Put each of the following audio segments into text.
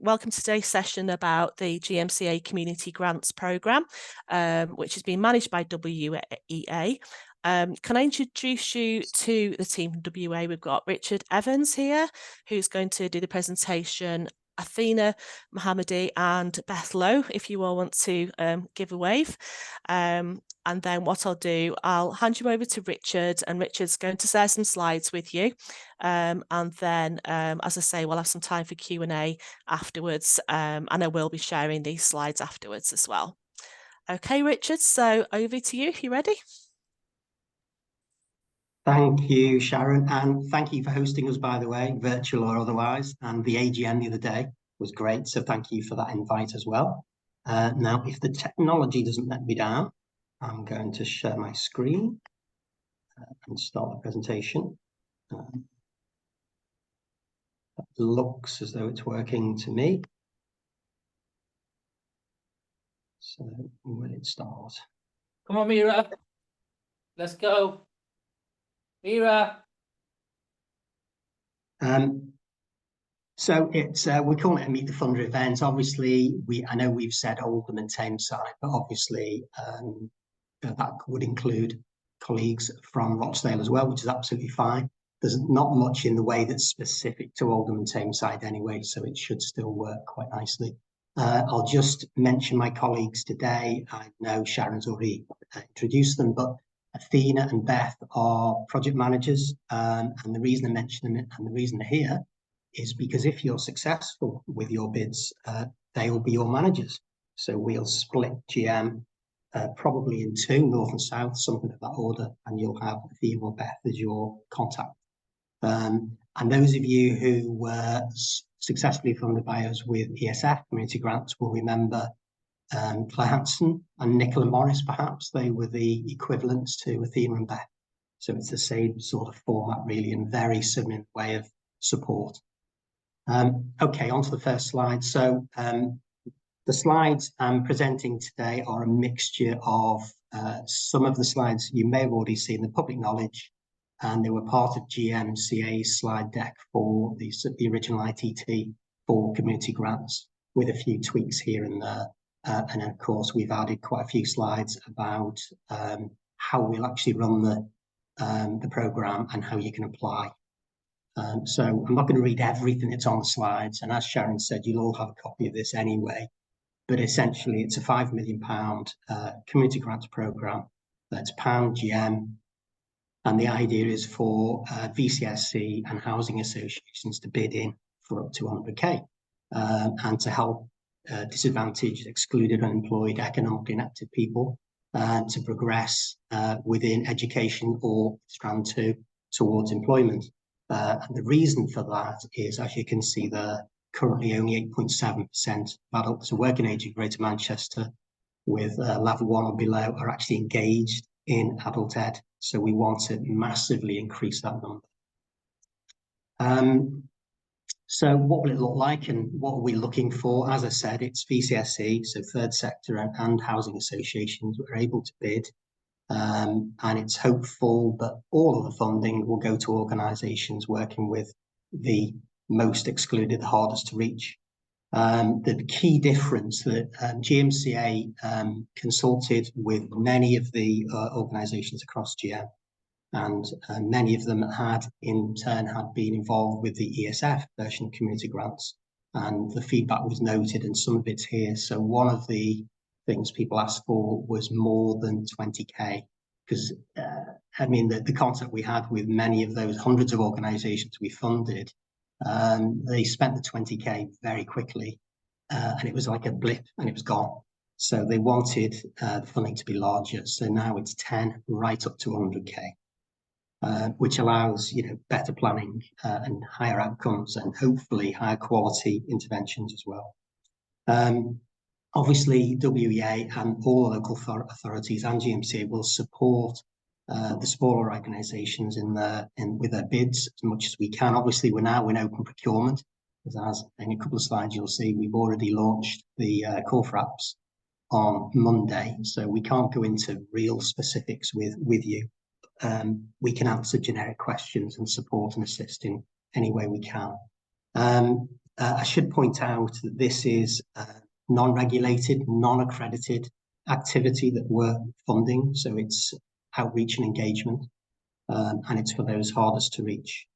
welcome to today's session about the GMCA Community Grants Programme, which is being managed by WEA. Can I introduce you to the team from WEA? We've got Richard Evans here, who's going to do the presentation, Athena Mohammadi and Beth Lowe, if you all want to give a wave. And then what I'll do, I'll hand you over to Richard, and Richard's going to share some slides with you. And then, as I say, we'll have some time for Q&A afterwards, and I will be sharing these slides afterwards as well. Okay, Richard, so over to you if you're ready. Thank you, Sharon, and thank you for hosting us, by the way, virtual or otherwise, and the AGM the other day was great, so thank you for that invite as well. Now, if the technology doesn't let me down, I'm going to share my screen and start the presentation. It looks as though it's working to me. So, will it start? Come on, Mira. Let's go. Mira. So it's we call it a Meet the Funder event. Obviously, I know we've said Oldham and Tameside, but obviously that would include colleagues from Rochdale as well, which is absolutely fine. There's not much in the way that's specific to Oldham and Tameside anyway, so it should still work quite nicely. I'll just mention my colleagues today. I know Sharon's already introduced them, but Athena and Beth are project managers, and the reason I mention them and the reason they're here is because if you're successful with your bids, they will be your managers. So we'll split GM probably in two, north and south, something of that order, and you'll have Athena or Beth as your contact. And those of you who were successfully funded by us with ESF community grants will remember Claire Hanson and Nicola Morris, perhaps. They were the equivalents to Athena and Beth. So it's the same sort of format, really, and very similar way of support. Okay, on to the first slide. So the slides I'm presenting today are a mixture of some of the slides you may have already seen, the public knowledge, and they were part of GMCA's slide deck for the original ITT for community grants, with a few tweaks here and there. And of course, we've added quite a few slides about how we'll actually run the programme and how you can apply. So I'm not going to read everything that's on the slides, and as Sharon said, you'll all have a copy of this anyway. But essentially, it's a £5 million community grants programme that's pound GM, and the idea is for VCSC and housing associations to bid in for up to 100k, and to help disadvantaged, excluded, unemployed, economically inactive people to progress within education or strand 2 towards employment. And the reason for that is, as you can see there, currently only 8.7% of adults who work in age in Greater Manchester with level 1 or below are actually engaged in adult ed. So we want to massively increase that number. So what will it look like and what are we looking for? As I said, it's VCSE, so third sector and housing associations are able to bid. And it's hopeful that all of the funding will go to organisations working with the most excluded, the hardest to reach. The key difference that GMCA consulted with many of the organisations across GM, and many of them had in turn been involved with the ESF version of community grants, and the feedback was noted and some of it's here. So one of the things people asked for was more than 20k, because I mean the contact we had with many of those hundreds of organisations we funded, they spent the 20k very quickly, and it was like a blip and it was gone. So they wanted the funding to be larger. So now it's 10 right up to 100k, which allows better planning and higher outcomes and hopefully higher quality interventions as well. Obviously, WEA and all local authorities and GMCA will support the smaller organisations with their bids as much as we can. Obviously, we're now in open procurement, as in a couple of slides you'll see, we've already launched the call for apps on Monday, so we can't go into real specifics with you. We can answer generic questions and support and assist in any way we can. I should point out that this is non-regulated, non-accredited activity that we're funding. So it's outreach and engagement, and it's for those hardest to reach.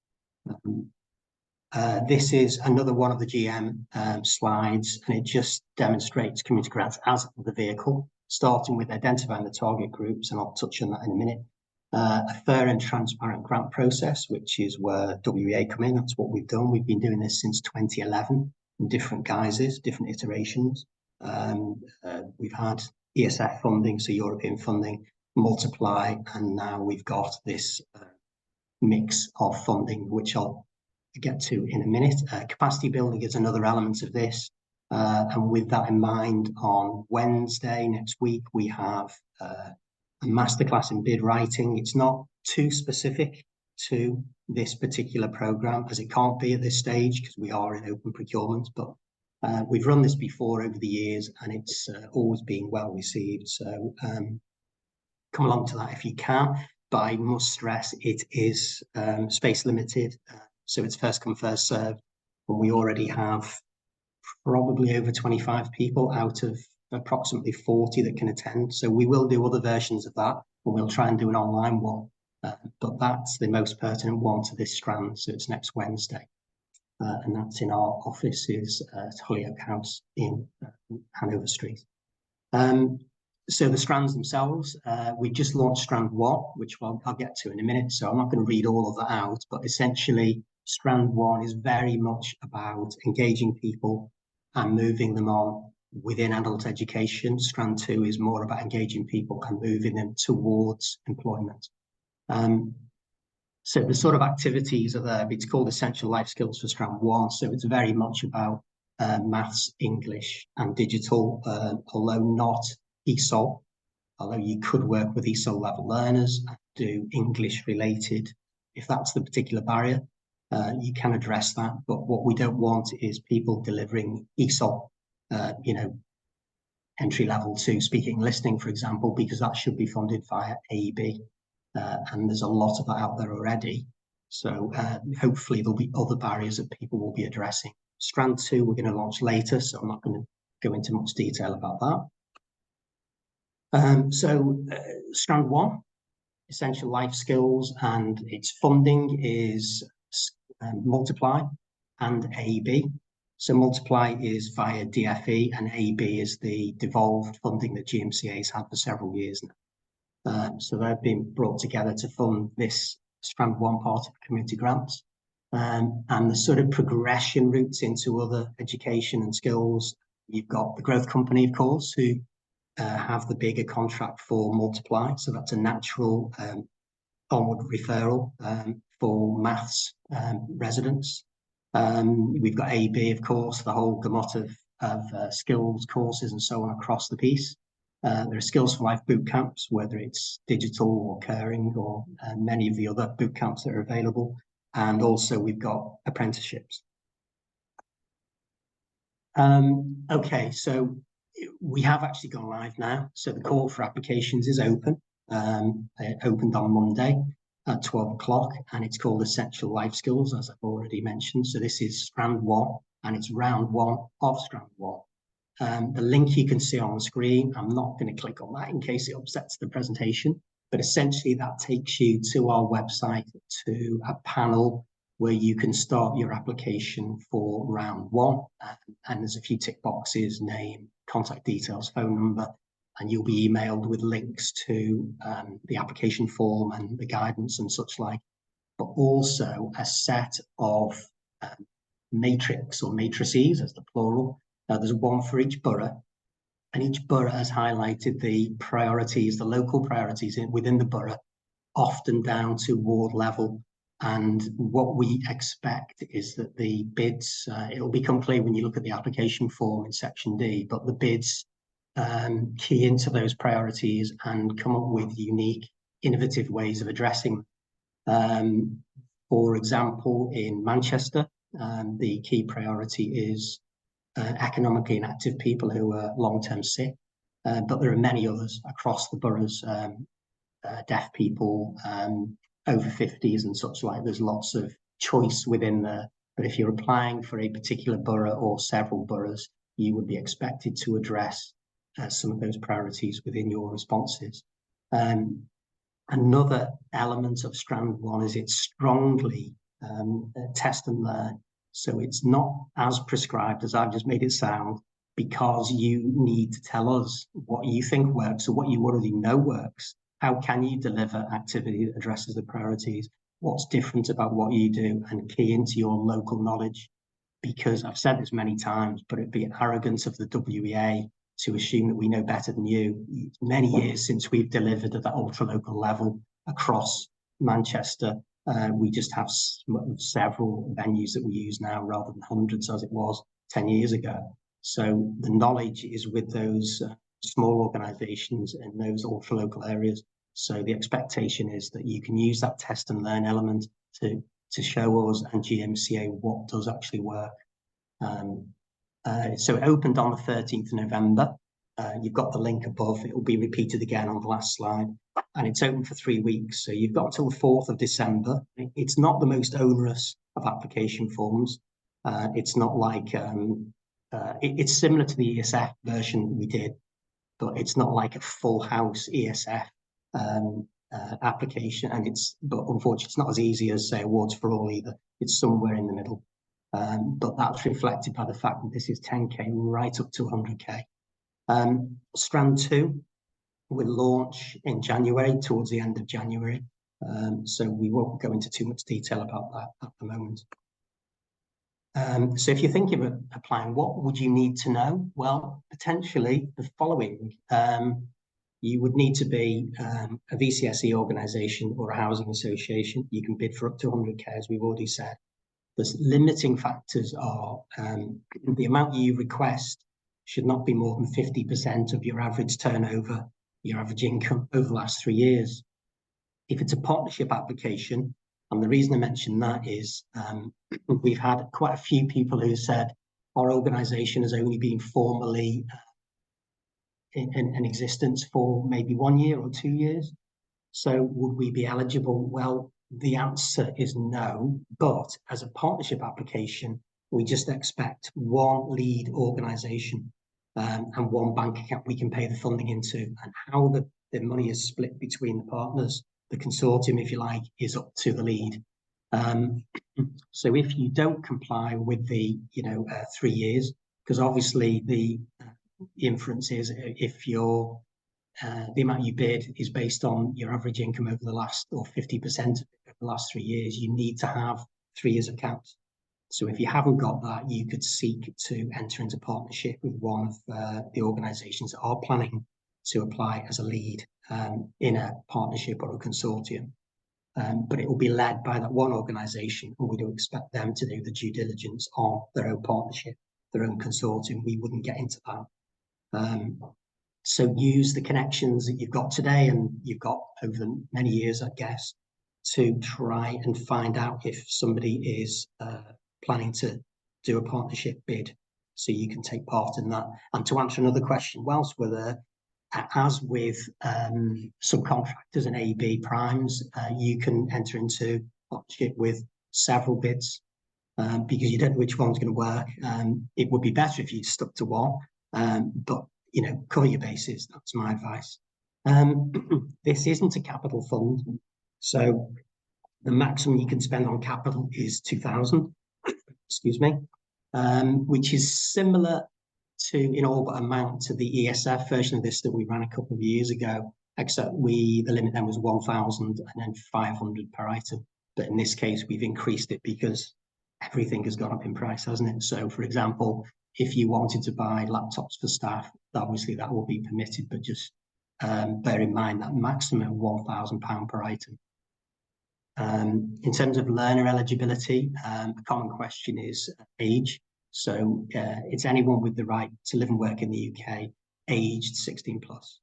This is another one of the GM slides, and it just demonstrates community grants as the vehicle, starting with identifying the target groups, and I'll touch on that in a minute. A fair and transparent grant process, which is where WEA come in. That's what we've done. We've been doing this since 2011 in different guises, different iterations. We've had ESF funding, so European funding, Multiply, and now we've got this mix of funding, which I'll get to in a minute. Capacity building is another element of this. And with that in mind, on Wednesday next week, we have a masterclass in bid writing. It's not too specific to this particular program, as it can't be at this stage because we are in open procurement, but we've run this before over the years, and it's always been well received. So come along to that if you can, but I must stress it is space limited. So it's first come, first served, and we already have probably over 25 people out of approximately 40 that can attend. So we will do other versions of that, and we'll try and do an online one, but that's the most pertinent one to this strand. So it's next Wednesday, and that's in our offices at Hollyoak House in Hanover Street. So the strands themselves, we just launched strand 1, which I'll get to in a minute, so I'm not going to read all of that out, but essentially strand 1 is very much about engaging people and moving them on within adult education. Strand 2 is more about engaging people and moving them towards employment. So the sort of activities are there. It's called Essential Life Skills for strand 1, so it's very much about maths, English and digital, although not ESOL, although you could work with ESOL level learners and do English related. If that's the particular barrier, you can address that. But what we don't want is people delivering ESOL, entry level to speaking and listening, for example, because that should be funded via AEB. And there's a lot of that out there already. So hopefully there'll be other barriers that people will be addressing. Strand 2, we're going to launch later, so I'm not going to go into much detail about that. Strand 1, essential life skills, and its funding is Multiply and AEB. So Multiply is via DFE, and AEB is the devolved funding that GMCA has had for several years now. So they've been brought together to fund this strand 1 part of community grants. And the sort of progression routes into other education and skills, you've got the growth company, of course, who have the bigger contract for Multiply. So that's a natural onward referral for maths residents. We've got AEB, of course, the whole gamut of skills courses and so on across the piece. There are Skills for Life boot camps, whether it's digital or caring or many of the other boot camps that are available. And also we've got apprenticeships. Okay, so we have actually gone live now. So the call for applications is open. It opened on Monday at 12 o'clock, and it's called Essential Life Skills, as I've already mentioned. So this is strand 1, and it's round 1 of strand 1. The link you can see on the screen, I'm not going to click on that in case it upsets the presentation, but essentially that takes you to our website, to a panel where you can start your application for round 1. And there's a few tick boxes: name, contact details, phone number, and you'll be emailed with links to the application form and the guidance and such like, but also a set of matrix or matrices as the plural. There's one for each borough, and each borough has highlighted the priorities, the local priorities within the borough, often down to ward level. And what we expect is that the bids, it'll become clear when you look at the application form in section D, but the bids key into those priorities and come up with unique, innovative ways of addressing them. For example, in Manchester, the key priority is economically inactive people who are long-term sick, but there are many others across the boroughs, deaf people, over 50s and such like. There's lots of choice within the But if you're applying for a particular borough or several boroughs, you would be expected to address some of those priorities within your responses. Another element of strand 1 is it's strongly test and learn. So it's not as prescribed as I've just made it sound, because you need to tell us what you think works or what you already know works. How can you deliver activity that addresses the priorities? What's different about what you do, and key into your local knowledge? Because I've said this many times, but it'd be arrogance of the WEA to assume that we know better than you. It's many years since we've delivered at that ultra local level across Manchester. We just have several venues that we use now rather than hundreds as it was 10 years ago. So the knowledge is with those small organisations in those ultra local areas. So the expectation is that you can use that test and learn element to show us and GMCA what does actually work. So it opened on the 13th of November. You've got the link above. It will be repeated again on the last slide. And it's open for 3 weeks. So you've got until the 4th of December. It's not the most onerous of application forms. It's not like, it's similar to the ESF version we did, but it's not like a full house ESF application. But unfortunately, it's not as easy as, say, Awards for All either. It's somewhere in the middle. But that's reflected by the fact that this is 10K right up to 100K. Strand 2 will launch in January, towards the end of January. So we won't go into too much detail about that at the moment. So if you're thinking of applying, what would you need to know? Well, potentially the following. You would need to be a VCSE organisation or a housing association. You can bid for up to 100K, as we've already said. The limiting factors are the amount you request should not be more than 50% of your average turnover, your average income over the last 3 years. If it's a partnership application, and the reason I mention that is we've had quite a few people who said our organisation has only been formally in existence for maybe 1 year or 2 years. So would we be eligible? Well, the answer is no, but as a partnership application, we just expect one lead organisation and one bank account we can pay the funding into, and how the money is split between the partners, the consortium, if you like, is up to the lead. So if you don't comply with the 3 years, because obviously the inference is if you're the amount you bid is based on your average income over the last, or 50% of the last 3 years, you need to have 3 years accounts. So if you haven't got that, you could seek to enter into partnership with one of the organisations that are planning to apply as a lead in a partnership or a consortium. But it will be led by that one organisation, and we do expect them to do the due diligence on their own partnership, their own consortium. We wouldn't get into that. So use the connections that you've got today and you've got over many years, I guess, to try and find out if somebody is planning to do a partnership bid, so you can take part in that. And to answer another question, whilst we're there, as with subcontractors and AB primes, you can enter into partnership with several bids because you don't know which one's going to work. It would be better if you stuck to one, but cover your bases. That's my advice. This isn't a capital fund, so the maximum you can spend on capital is 2,000. Excuse me, which is similar to in all but amount to the ESF version of this that we ran a couple of years ago, except the limit then was 1,000 and then 500 per item. But in this case, we've increased it because everything has gone up in price, hasn't it? So, for example, if you wanted to buy laptops for staff, obviously that will be permitted, but just bear in mind that maximum £1,000 per item. In terms of learner eligibility, a common question is age. So it's anyone with the right to live and work in the UK, aged 16 plus.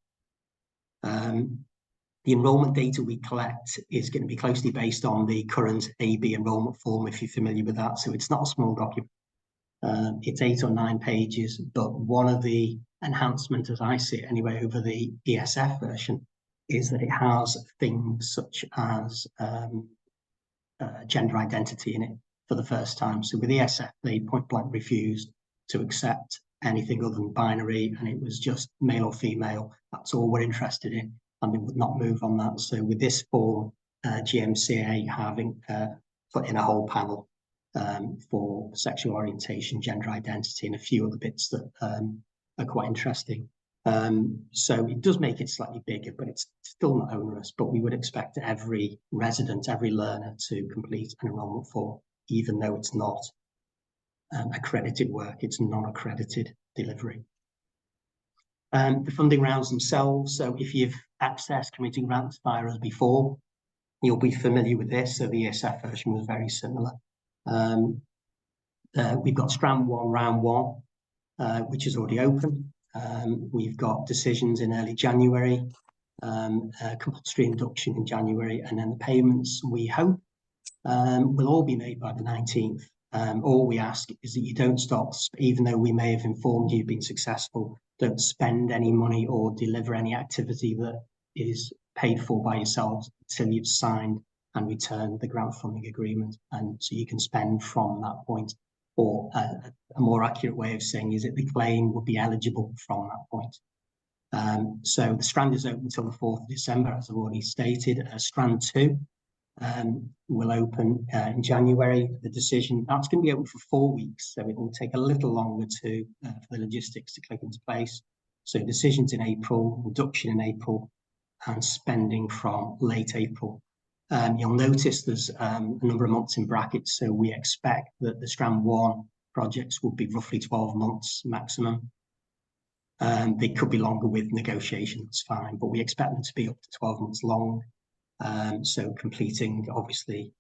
The enrolment data we collect is going to be closely based on the current AB enrolment form, if you're familiar with that. So it's not a small document. It's 8 or 9 pages, but one of the enhancements, as I see it anyway, over the ESF version, is that it has things such as gender identity in it. for the first time. So with ESF, they point blank refused to accept anything other than binary, and it was just male or female. That's all we're interested in, and they would not move on that. So with this form, GMCA having put in a whole panel for sexual orientation, gender identity, and a few other bits that are quite interesting. So it does make it slightly bigger, but it's still not onerous. But we would expect every resident, every learner to complete an enrolment form, even though it's not accredited work, it's non-accredited delivery. The funding rounds themselves, so if you've accessed community grants via us before, you'll be familiar with this. So the ESF version was very similar. We've got Strand 1, Round 1, which is already open. We've got decisions in early January, compulsory induction in January, and then the payments, we hope, will all be made by the 19th. All we ask is that you don't stop, even though we may have informed you've been successful, don't spend any money or deliver any activity that is paid for by yourselves until you've signed and returned the grant funding agreement. And so you can spend from that point, or a more accurate way of saying is that the claim will be eligible from that point. So the Strand is open until the 4th of December, as I've already stated. Strand 2 will open in January. The decision, that's going to be open for 4 weeks, so it will take a little longer for the logistics to click into place. So decisions in April, induction in April, and spending from late April. You'll notice there's a number of months in brackets, so we expect that the Strand 1 projects will be roughly 12 months maximum. They could be longer with negotiations, fine, but we expect them to be up to 12 months long. So completing obviously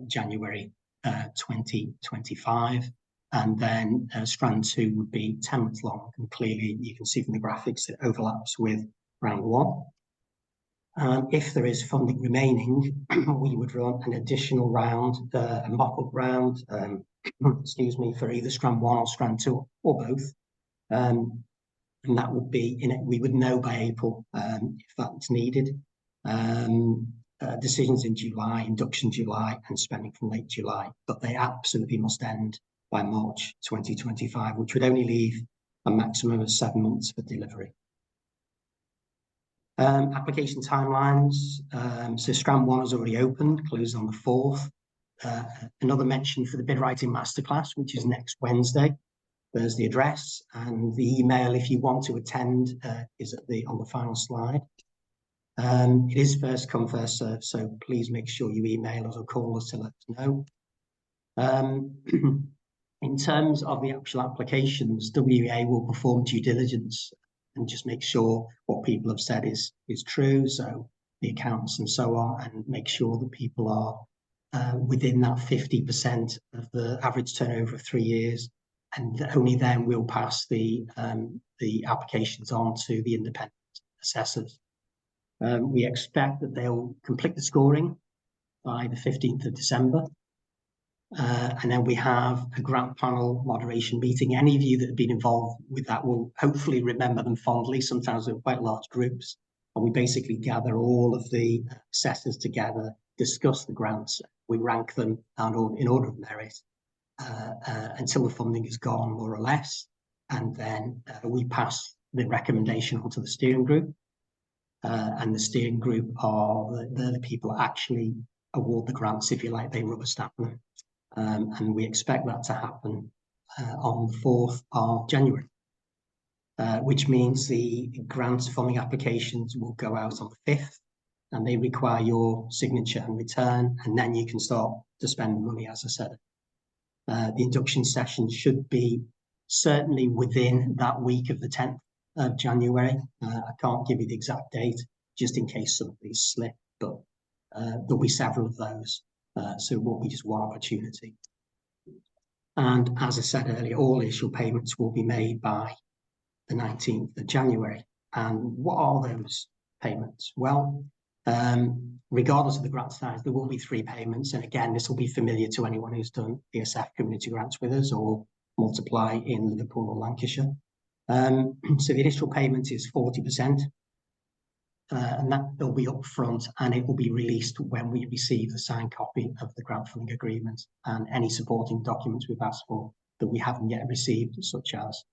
January 2025, and then Strand 2 would be 10 months long, and clearly you can see from the graphics it overlaps with Round 1. If there is funding remaining, we would run an additional round, a mop-up round, excuse me, for either Strand 1 or Strand 2 or both. And that would be in it. We would know by April if that's needed. Decisions in July, induction July, and spending from late July, but they absolutely must end by March 2025, which would only leave a maximum of 7 months for delivery. Application timelines. So Strand 1 has already opened, closed on the 4th. Another mention for the bid writing masterclass, which is next Wednesday. There's the address, and the email if you want to attend is on the final slide. It is first come, first serve, so please make sure you email us or call us to let us know. In terms of the actual applications, WEA will perform due diligence and just make sure what people have said is true, so the accounts and so on, and make sure that people are within that 50% of the average turnover of 3 years, and only then we'll pass the applications on to the independent assessors. We expect that they'll complete the scoring by the 15th of December. And then we have a grant panel moderation meeting. Any of you that have been involved with that will hopefully remember them fondly. Sometimes they're quite large groups. And we basically gather all of the assessors together, discuss the grants, we rank them in order of merit until the funding is gone, more or less. And then we pass the recommendation onto the steering group. And the steering group are the people that actually award the grants, if you like, they rubber stamp them. And we expect that to happen on the 4th of January, which means the grant funding applications will go out on the 5th, and they require your signature and return, and then you can start to spend the money, as I said. The induction session should be certainly within that week of the 10th of January. I can't give you the exact date, just in case some of these slip, but there'll be several of those. So it won't be just one opportunity. And as I said earlier, all initial payments will be made by the 19th of January. And what are those payments? Well, regardless of the grant size, there will be 3 payments. And again, this will be familiar to anyone who's done ESF community grants with us or multiply in Liverpool or Lancashire. So the initial payment is 40%. and that will be upfront, and it will be released when we receive the signed copy of the grant funding agreement and any supporting documents we've asked for that we haven't yet received, such as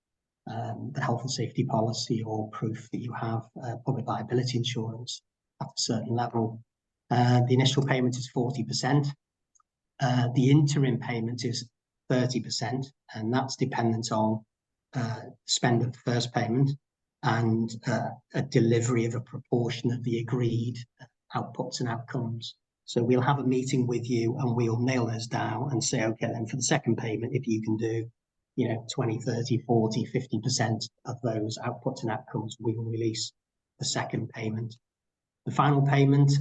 the health and safety policy or proof that you have public liability insurance at a certain level. The initial payment is 40%. The interim payment is 30%, and that's dependent on spend of the first payment and a delivery of a proportion of the agreed outputs and outcomes. So we'll have a meeting with you and we'll nail those down and say, okay, then for the second payment, if you can do, 20, 30, 40, 50% of those outputs and outcomes, we will release the second payment. The final payment,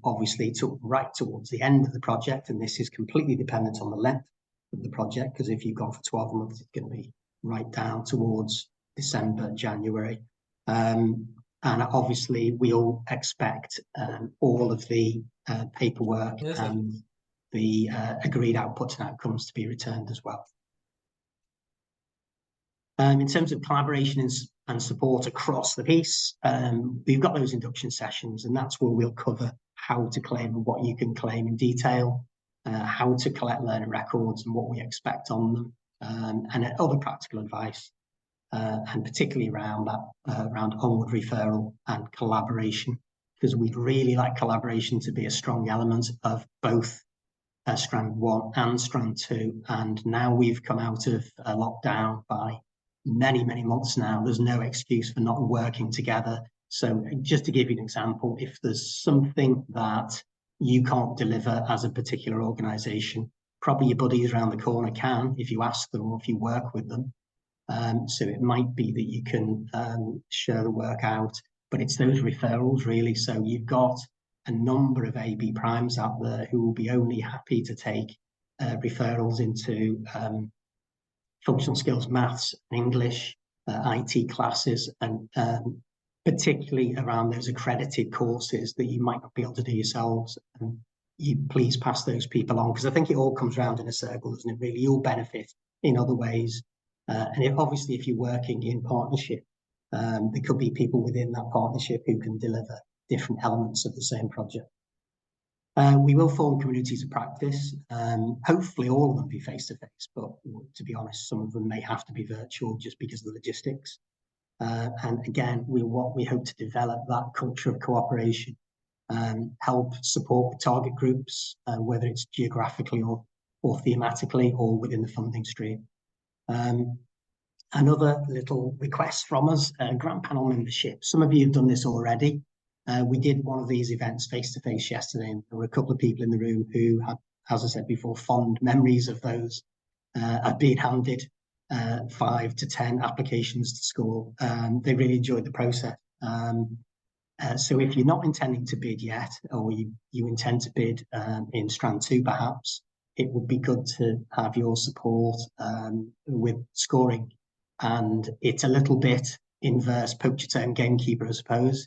obviously, took right towards the end of the project, and this is completely dependent on the length of the project, because if you've gone for 12 months, it's going to be right down towards December, January. And obviously, we'll expect all of the paperwork and the agreed outputs and outcomes to be returned as well. In terms of collaboration and support across the piece, we've got those induction sessions, and that's where we'll cover how to claim and what you can claim in detail, how to collect learning records and what we expect on them, and other practical advice, and particularly around that, around onward referral and collaboration, because we'd really like collaboration to be a strong element of both Strand 1 and Strand 2. And now we've come out of lockdown by many months now, there's no excuse for not working together. So just to give you an example, if there's something that you can't deliver as a particular organisation, probably your buddies around the corner can, if you ask them or if you work with them. So it might be that you can share the work out, but it's those referrals really. So you've got a number of AB primes out there who will be only happy to take referrals into functional skills, maths, English, IT classes, and particularly around those accredited courses that you might not be able to do yourselves. And you please pass those people on, because I think it all comes round in a circle, doesn't it? Really, you'll benefit in other ways. And obviously, if you're working in partnership, there could be people within that partnership who can deliver different elements of the same project. We will form communities of practice. Hopefully all of them be face-to-face, but to be honest, some of them may have to be virtual just because of the logistics. And again, we hope to develop that culture of cooperation, help support target groups, whether it's geographically or thematically or within the funding stream. Another little request from us, grant panel membership. Some of you have done this already. We did one of these events face-to-face yesterday, and there were a couple of people in the room who had, as I said before, fond memories of those. I've been handed 5 to 10 applications to score. They really enjoyed the process. So if you're not intending to bid yet, or you intend to bid in Strand 2 perhaps, it would be good to have your support with scoring. And it's a little bit inverse poacher turn gamekeeper, I suppose,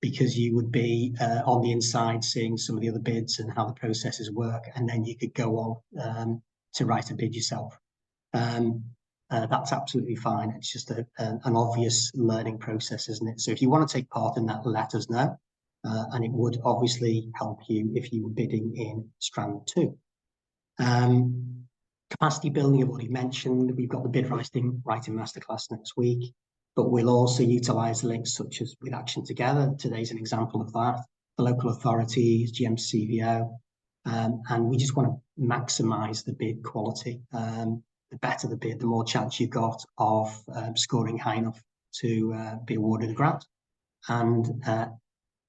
because you would be on the inside seeing some of the other bids and how the processes work, and then you could go on to write a bid yourself. That's absolutely fine. It's just an obvious learning process, isn't it? So if you want to take part in that, let us know. And it would obviously help you if you were bidding in Strand 2. Capacity building, I've already mentioned. We've got the bid writing masterclass next week, but we'll also utilise links such as with Action Together. Today's an example of that. The local authorities, GMCA, and we just want to maximise the bid quality. The better the bid, the more chance you've got of scoring high enough to be awarded a grant. And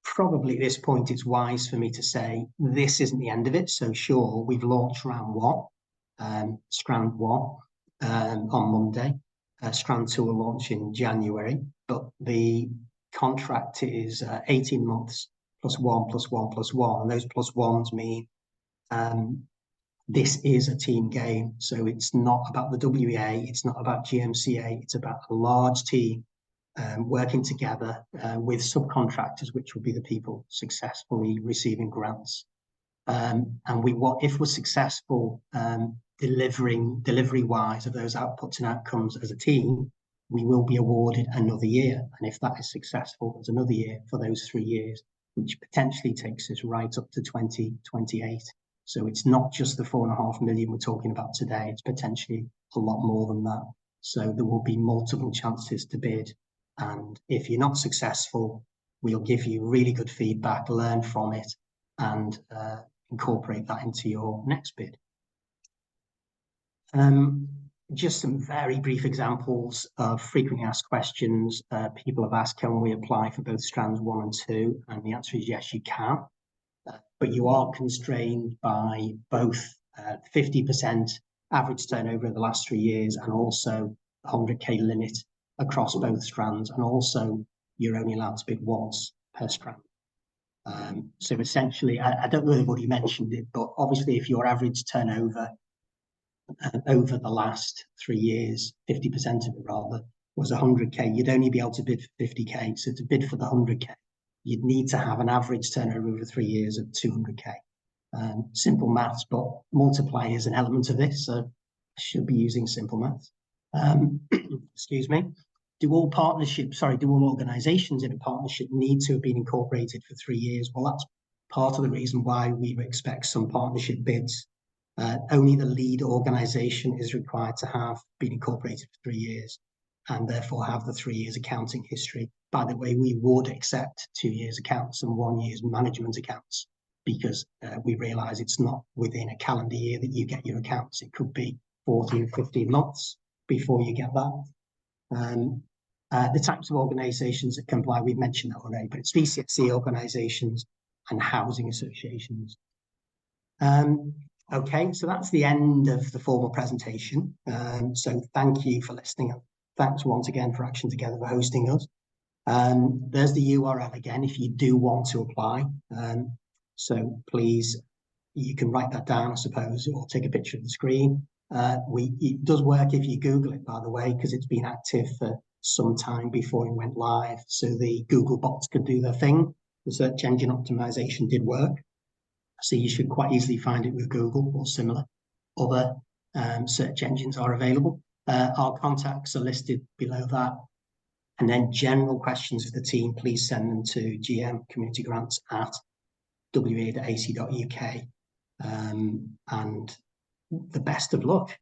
probably at this point, it's wise for me to say this isn't the end of it. So sure, we've launched round 1. Strand 1 on Monday. Strand 2 will launch in January, but the contract is 18 months plus 1 plus 1 plus 1. And those plus 1s mean this is a team game. So it's not about the WEA, it's not about GMCA, it's about a large team working together with subcontractors, which will be the people successfully receiving grants. And if we're successful delivery-wise of those outputs and outcomes as a team, we will be awarded another year. And if that is successful, there's another year for those 3 years, which potentially takes us right up to 2028. So it's not just the 4.5 million we're talking about today, it's potentially a lot more than that. So there will be multiple chances to bid. And if you're not successful, we'll give you really good feedback, learn from it, and incorporate that into your next bid. Just some very brief examples of frequently asked questions. People have asked, can we apply for both strands 1 and 2? And the answer is yes, you can. But you are constrained by both 50% average turnover in the last 3 years and also the 100k limit across both strands. And also you're only allowed to bid once per strand. So essentially, I don't know if anybody mentioned it, but obviously if your average turnover over the last 3 years, 50% of it rather, was 100k, you'd only be able to bid for 50k. So to bid for the 100k, you'd need to have an average turnover over 3 years of 200k. Simple maths, but multiply is an element of this, so I should be using simple maths. Excuse me. Do all organisations in a partnership need to have been incorporated for 3 years? Well, that's part of the reason why we expect some partnership bids. Only the lead organisation is required to have been incorporated for 3 years and therefore have the 3 years accounting history. By the way, we would accept 2 years accounts and 1 year's management accounts because we realise it's not within a calendar year that you get your accounts. It could be 14, 15 months before you get that. The types of organisations that comply, we've mentioned that already, but it's VCSE organisations and housing associations. Okay, so that's the end of the formal presentation. So thank you for listening. Thanks once again for Action Together for hosting us. There's the URL again if you do want to apply. So please, you can write that down, I suppose, or take a picture of the screen. It does work if you Google it, by the way, because it's been active for some time before it went live. So the Google bots could do their thing. The search engine optimization did work. So you should quite easily find it with Google or similar. Other search engines are available. Our contacts are listed below that. And then general questions for the team, please send them to gmcommunitygrants@wa.ac.uk. And the best of luck.